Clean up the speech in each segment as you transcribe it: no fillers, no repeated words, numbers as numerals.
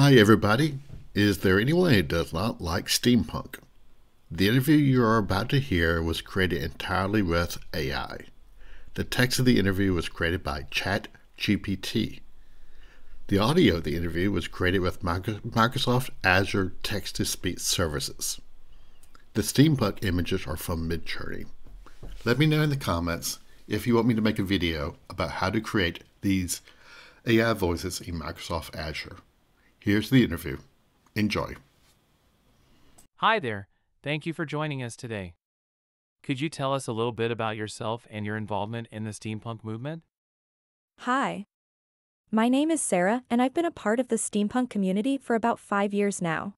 Hi everybody. Is there anyone who does not like steampunk? The interview you are about to hear was created entirely with AI. The text of the interview was created by ChatGPT. The audio of the interview was created with Microsoft Azure text-to-speech services. The steampunk images are from Midjourney. Let me know in the comments if you want me to make a video about how to create these AI voices in Microsoft Azure. Here's the interview. Enjoy. Hi there. Thank you for joining us today. Could you tell us a little bit about yourself and your involvement in the steampunk movement? Hi, my name is Sarah and I've been a part of the steampunk community for about 5 years now.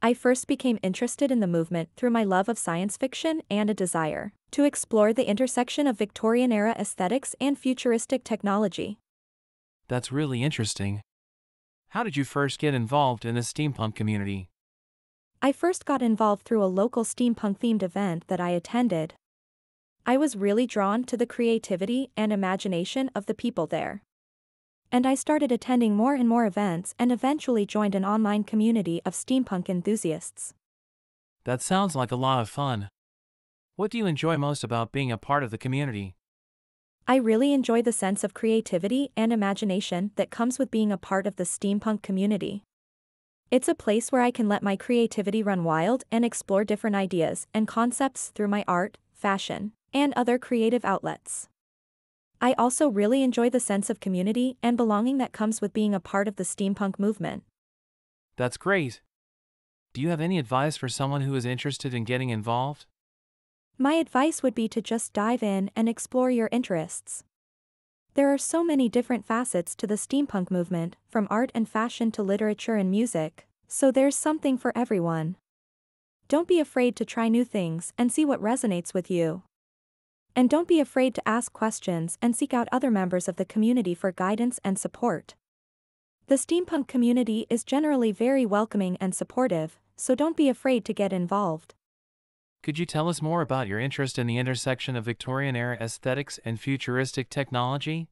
I first became interested in the movement through my love of science fiction and a desire to explore the intersection of Victorian-era aesthetics and futuristic technology. That's really interesting. How did you first get involved in the steampunk community? I first got involved through a local steampunk-themed event that I attended. I was really drawn to the creativity and imagination of the people there. And I started attending more and more events and eventually joined an online community of steampunk enthusiasts. That sounds like a lot of fun. What do you enjoy most about being a part of the community? I really enjoy the sense of creativity and imagination that comes with being a part of the steampunk community. It's a place where I can let my creativity run wild and explore different ideas and concepts through my art, fashion, and other creative outlets. I also really enjoy the sense of community and belonging that comes with being a part of the steampunk movement. That's great. Do you have any advice for someone who is interested in getting involved? My advice would be to just dive in and explore your interests. There are so many different facets to the steampunk movement, from art and fashion to literature and music, so there's something for everyone. Don't be afraid to try new things and see what resonates with you. And don't be afraid to ask questions and seek out other members of the community for guidance and support. The steampunk community is generally very welcoming and supportive, so don't be afraid to get involved. Could you tell us more about your interest in the intersection of Victorian-era aesthetics and futuristic technology?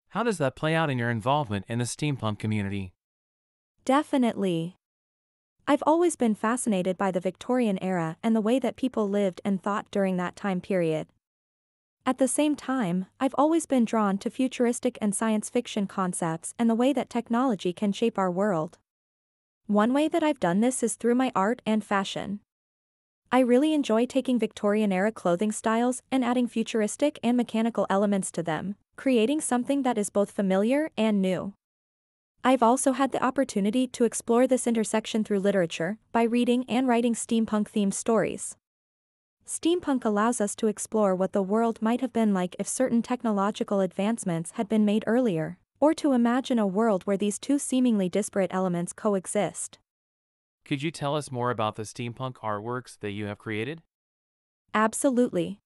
How does that play out in your involvement in the steampunk community? Definitely. I've always been fascinated by the Victorian era and the way that people lived and thought during that time period. At the same time, I've always been drawn to futuristic and science fiction concepts and the way that technology can shape our world. One way that I've done this is through my art and fashion. I really enjoy taking Victorian-era clothing styles and adding futuristic and mechanical elements to them, creating something that is both familiar and new. I've also had the opportunity to explore this intersection through literature by reading and writing steampunk-themed stories. Steampunk allows us to explore what the world might have been like if certain technological advancements had been made earlier, or to imagine a world where these two seemingly disparate elements coexist. Could you tell us more about the steampunk artworks that you have created? Absolutely.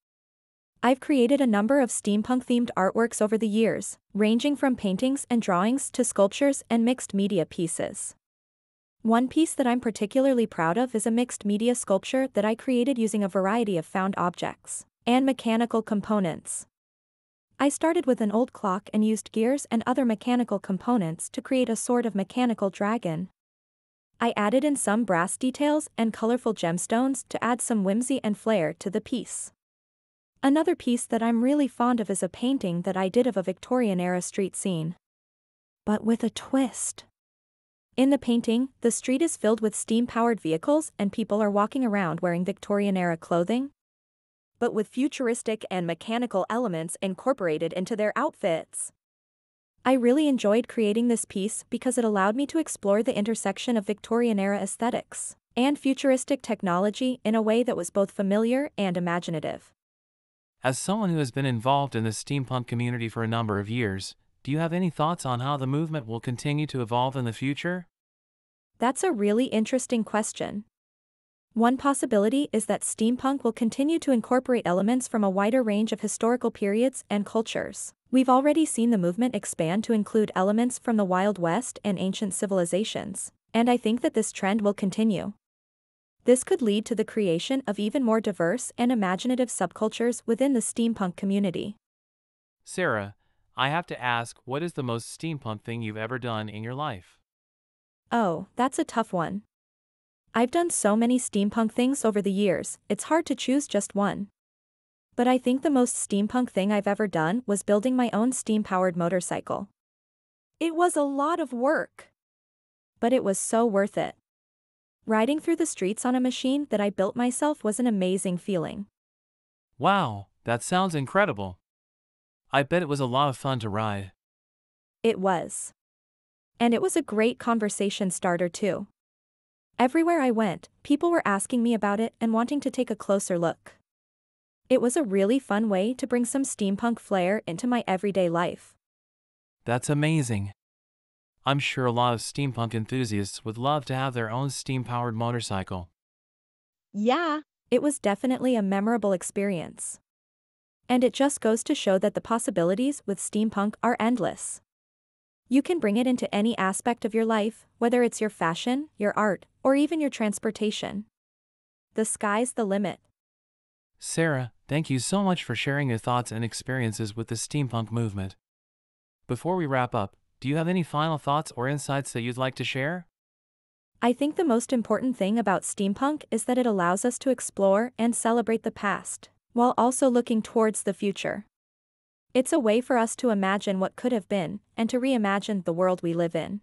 I've created a number of steampunk-themed artworks over the years, ranging from paintings and drawings to sculptures and mixed media pieces. One piece that I'm particularly proud of is a mixed media sculpture that I created using a variety of found objects and mechanical components. I started with an old clock and used gears and other mechanical components to create a sort of mechanical dragon. I added in some brass details and colorful gemstones to add some whimsy and flair to the piece. Another piece that I'm really fond of is a painting that I did of a Victorian-era street scene. But with a twist. In the painting, the street is filled with steam-powered vehicles and people are walking around wearing Victorian-era clothing, but with futuristic and mechanical elements incorporated into their outfits. I really enjoyed creating this piece because it allowed me to explore the intersection of Victorian-era aesthetics and futuristic technology in a way that was both familiar and imaginative. As someone who has been involved in the steampunk community for a number of years, do you have any thoughts on how the movement will continue to evolve in the future? That's a really interesting question. One possibility is that steampunk will continue to incorporate elements from a wider range of historical periods and cultures. We've already seen the movement expand to include elements from the Wild West and ancient civilizations, and I think that this trend will continue. This could lead to the creation of even more diverse and imaginative subcultures within the steampunk community. Sarah, I have to ask, what is the most steampunk thing you've ever done in your life? Oh, that's a tough one. I've done so many steampunk things over the years, it's hard to choose just one. But I think the most steampunk thing I've ever done was building my own steam-powered motorcycle. It was a lot of work. But it was so worth it. Riding through the streets on a machine that I built myself was an amazing feeling. Wow, that sounds incredible. I bet it was a lot of fun to ride. It was. And it was a great conversation starter too. Everywhere I went, people were asking me about it and wanting to take a closer look. It was a really fun way to bring some steampunk flair into my everyday life. That's amazing. I'm sure a lot of steampunk enthusiasts would love to have their own steam-powered motorcycle. Yeah, it was definitely a memorable experience. And it just goes to show that the possibilities with steampunk are endless. You can bring it into any aspect of your life, whether it's your fashion, your art, or even your transportation. The sky's the limit. Sarah, thank you so much for sharing your thoughts and experiences with the steampunk movement. Before we wrap up, do you have any final thoughts or insights that you'd like to share? I think the most important thing about steampunk is that it allows us to explore and celebrate the past, while also looking towards the future. It's a way for us to imagine what could have been, and to reimagine the world we live in.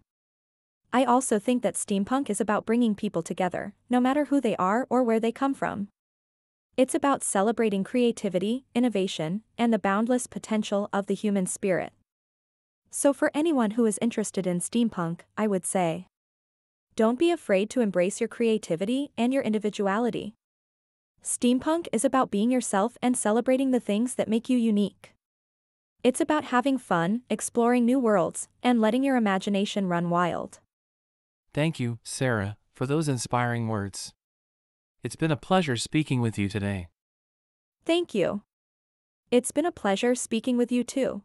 I also think that steampunk is about bringing people together, no matter who they are or where they come from. It's about celebrating creativity, innovation, and the boundless potential of the human spirit. So for anyone who is interested in steampunk, I would say, don't be afraid to embrace your creativity and your individuality. Steampunk is about being yourself and celebrating the things that make you unique. It's about having fun, exploring new worlds, and letting your imagination run wild. Thank you, Sarah, for those inspiring words. It's been a pleasure speaking with you today. Thank you. It's been a pleasure speaking with you too.